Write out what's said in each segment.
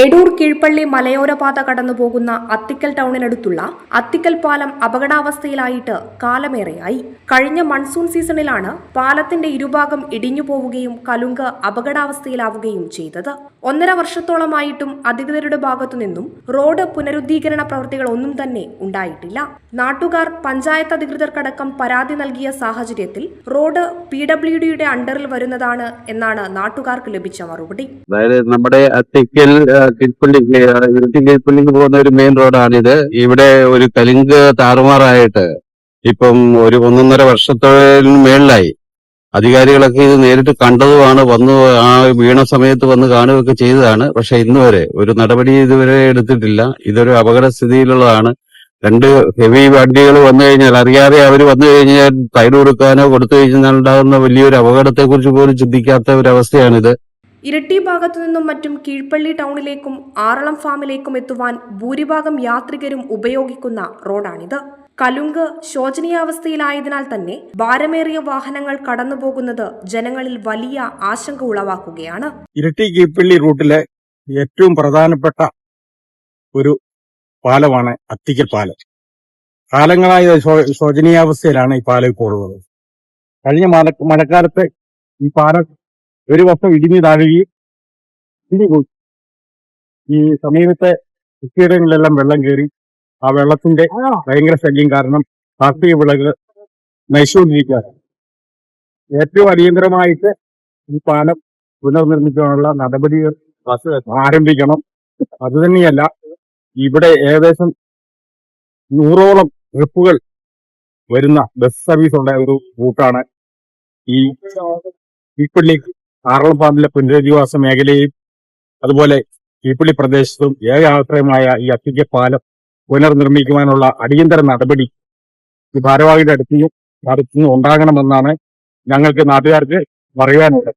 എടൂർ കീഴ്പള്ളി മലയോരപാത കടന്നുപോകുന്ന അത്തിക്കൽ ടൗണിനടുത്തുള്ള അത്തിക്കൽ പാലം അപകടാവസ്ഥയിലായിട്ട് കാലമേറെയായി. കഴിഞ്ഞ മൺസൂൺ സീസണിലാണ് പാലത്തിന്റെ ഇരുഭാഗം ഇടിഞ്ഞുപോവുകയും കലുങ്ക് അപകടാവസ്ഥയിലാവുകയും ചെയ്തത്. 1.5 വർഷത്തോളമായിട്ടും അധികൃതരുടെ ഭാഗത്തുനിന്നും റോഡ് പുനരുദ്ധീകരണ പ്രവൃത്തികൾ ഒന്നും തന്നെ ഉണ്ടായിട്ടില്ല. നാട്ടുകാർ പഞ്ചായത്ത് അധികൃതർക്കടക്കം പരാതി നൽകിയ സാഹചര്യത്തിൽ റോഡ് PWDയുടെ അണ്ടറിൽ വരുന്നതാണ് എന്നാണ് നാട്ടുകാർക്ക് ലഭിച്ച മറുപടി. നമ്മുടെ അത്തിക്കൽ കീഴ്പള്ളിക്ക് പോകുന്ന ഒരു മെയിൻ റോഡാണിത്. ഇവിടെ ഒരു കലുങ്ക് താറുമാറായിട്ട് ഇപ്പം ഒരു 1.5 വർഷത്തോളം മേളിലായി. അധികാരികളൊക്കെ ഇത് നേരിട്ട് കണ്ടതുമാണ്, വന്നു ആ വീണ സമയത്ത് വന്ന് കാണുകയൊക്കെ ചെയ്തതാണ്. പക്ഷെ ഇന്നുവരെ ഒരു നടപടി ഇതുവരെ എടുത്തിട്ടില്ല. ഇതൊരു അപകടസ്ഥിതിയിലുള്ളതാണ്. 2 ഹെവി വണ്ടികൾ വന്നു കഴിഞ്ഞാൽ, അറിയാതെ അവർ വന്നു കഴിഞ്ഞാൽ ടൈർ കൊടുക്കാനോ കൊടുത്തു കഴിഞ്ഞാൽ ഉണ്ടാകുന്ന വലിയൊരു അപകടത്തെക്കുറിച്ച് പോലും ചിന്തിക്കാത്ത ഒരവസ്ഥയാണിത്. ഇരിട്ടി ഭാഗത്തുനിന്നും മറ്റും കീഴ്പള്ളി ടൗണിലേക്കും ആറളം ഫാമിലേക്കും എത്തുവാൻ ഭൂരിഭാഗം യാത്രികരും ഉപയോഗിക്കുന്ന റോഡാണിത്. കലുങ്ക് ശോചനീയാവസ്ഥയിലായതിനാൽ തന്നെ ഭാരമേറിയ വാഹനങ്ങൾ കടന്നുപോകുന്നത് ജനങ്ങളിൽ വലിയ ആശങ്ക ഉളവാക്കുകയാണ്. ഇരിട്ടി കീഴ്പള്ളി റൂട്ടിലെ ഏറ്റവും പ്രധാനപ്പെട്ട ഒരു പാലമാണ് അത്തിക്കൽ പാലം. കാലങ്ങളായ ശോചനീയാവസ്ഥയിലാണ് ഈ പാലം ഇപ്പോൾ ഉള്ളത്. കഴിഞ്ഞ മഴക്കാലത്ത് ഈ പാലം ഒരു വർഷം ഇടിഞ്ഞു താഴുകയും ഇടിഞ്ഞുപോയി. ഈ സമീപത്തെ കൃഷിയിടങ്ങളിലെല്ലാം വെള്ളം കയറി ആ വെള്ളത്തിന്റെ ഭയങ്കര ശല്യം കാരണം കാർഷിക വിളകൾ നശിച്ചുകൊണ്ടിരിക്കുകയാണ്. ഏറ്റവും അടിയന്തരമായിട്ട് ഈ പാലം പുനർനിർമ്മിക്കാനുള്ള നടപടികൾ ആരംഭിക്കണം. അതുതന്നെയല്ല, ഇവിടെ ഏകദേശം 100ഓളം ട്രിപ്പുകൾ വരുന്ന ബസ് സർവീസ് ഉള്ള ഒരു റൂട്ടാണ് ഈ കീഴ്പള്ളി ആറളം ഫാമിലെ പുനരധിവാസ മേഖലയും അതുപോലെ കീഴ്പള്ളി പ്രദേശത്തും ഏക ആശ്രയമായ ഈ അത്തിക്കൽ പാലം പുനർനിർമ്മിക്കുവാനുള്ള അടിയന്തര നടപടി ഈ ഭാരവാഹിയുടെ അടുത്തുനിന്ന് ഉണ്ടാകണമെന്നാണ് ഞങ്ങൾക്ക് നാട്ടുകാർക്ക് പറയാനുള്ളത്.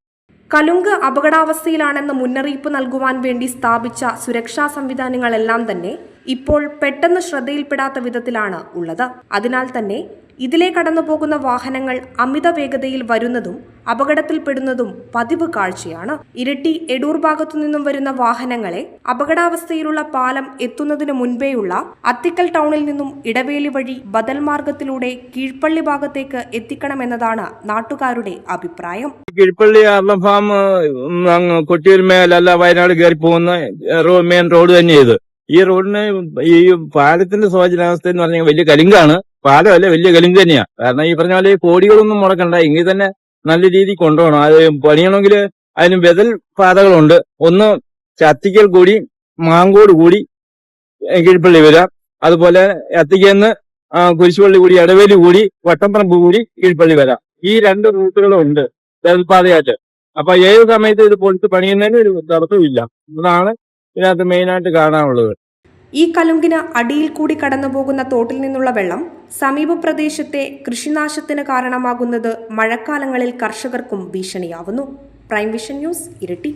കലുങ്ക് അപകടാവസ്ഥയിലാണെന്ന് മുന്നറിയിപ്പ് നൽകുവാൻ വേണ്ടി സ്ഥാപിച്ച സുരക്ഷാ സംവിധാനങ്ങളെല്ലാം തന്നെ ഇപ്പോൾ പെട്ടെന്ന് ശ്രദ്ധയിൽപ്പെടാത്ത വിധത്തിലാണ് ഉള്ളത്. അതിനാൽ തന്നെ ഇതിലെ കടന്നുപോകുന്ന വാഹനങ്ങൾ അമിത വേഗതയിൽ വരുന്നതും അപകടത്തിൽപ്പെടുന്നതും പതിവ് കാഴ്ചയാണ്. ഇരിട്ടി എടൂർ ഭാഗത്തു നിന്നും വരുന്ന വാഹനങ്ങളെ അപകടാവസ്ഥയിലുള്ള പാലം എത്തുന്നതിനു മുൻപേയുള്ള അത്തിക്കൽ ടൗണിൽ നിന്നും ഇടവേലി വഴി ബദൽ മാർഗത്തിലൂടെ കീഴ്പള്ളി ഭാഗത്തേക്ക് എത്തിക്കണമെന്നതാണ് നാട്ടുകാരുടെ അഭിപ്രായം. കീഴ്പള്ളി ആറളം ഫാം കൊട്ടിയൂർ മേലല്ല വയനാട് കയറി പോകുന്ന മെയിൻ റോഡ് തന്നെയത്. ഈ റോഡിന് ഈ പാലത്തിന്റെ ശോചനാവസ്ഥ എന്ന് പറഞ്ഞാൽ വലിയ കലുങ്കാണ്. പാലമല്ല, വലിയ കലുങ്ക് തന്നെയാ. കാരണം ഈ പറഞ്ഞ പോലെ കോടികളൊന്നും മുടക്കണ്ട, എങ്കിൽ തന്നെ നല്ല രീതിയിൽ കൊണ്ടുപോകണം. അത് പണിയണമെങ്കിൽ അതിന് ബദൽ പാതകളുണ്ട്. ഒന്ന് അത്തിക്കൽ കൂടി മാങ്കോട് കൂടി കീഴ്പള്ളി വരാം. അതുപോലെ അത്തിക്കന്ന് കുരിശുപള്ളി കൂടി ഇടവേലി കൂടി വട്ടപ്പറമ്പ് കൂടി കീഴ്പള്ളി വരാം. ഈ 2 റൂട്ടുകളും ഉണ്ട് ബദൽ പാതയായിട്ട്. അപ്പൊ ഏത് സമയത്ത് ഇത് പൊളിച്ച് പണിയുന്നതിന് ഒരു തടസ്സമില്ല. ഇതാണ് ഇതിനകത്ത് മെയിനായിട്ട് കാണാനുള്ളത്. ഈ കലുങ്കിന് അടിയിൽ കൂടി കടന്നുപോകുന്ന തോട്ടിൽ നിന്നുള്ള വെള്ളം സമീപ പ്രദേശത്തെ കൃഷിനാശത്തിന് കാരണമാകുന്നത് മഴക്കാലങ്ങളിൽ കർഷകർക്കും ഭീഷണിയാവുന്നു. Prime vision news, Iritty.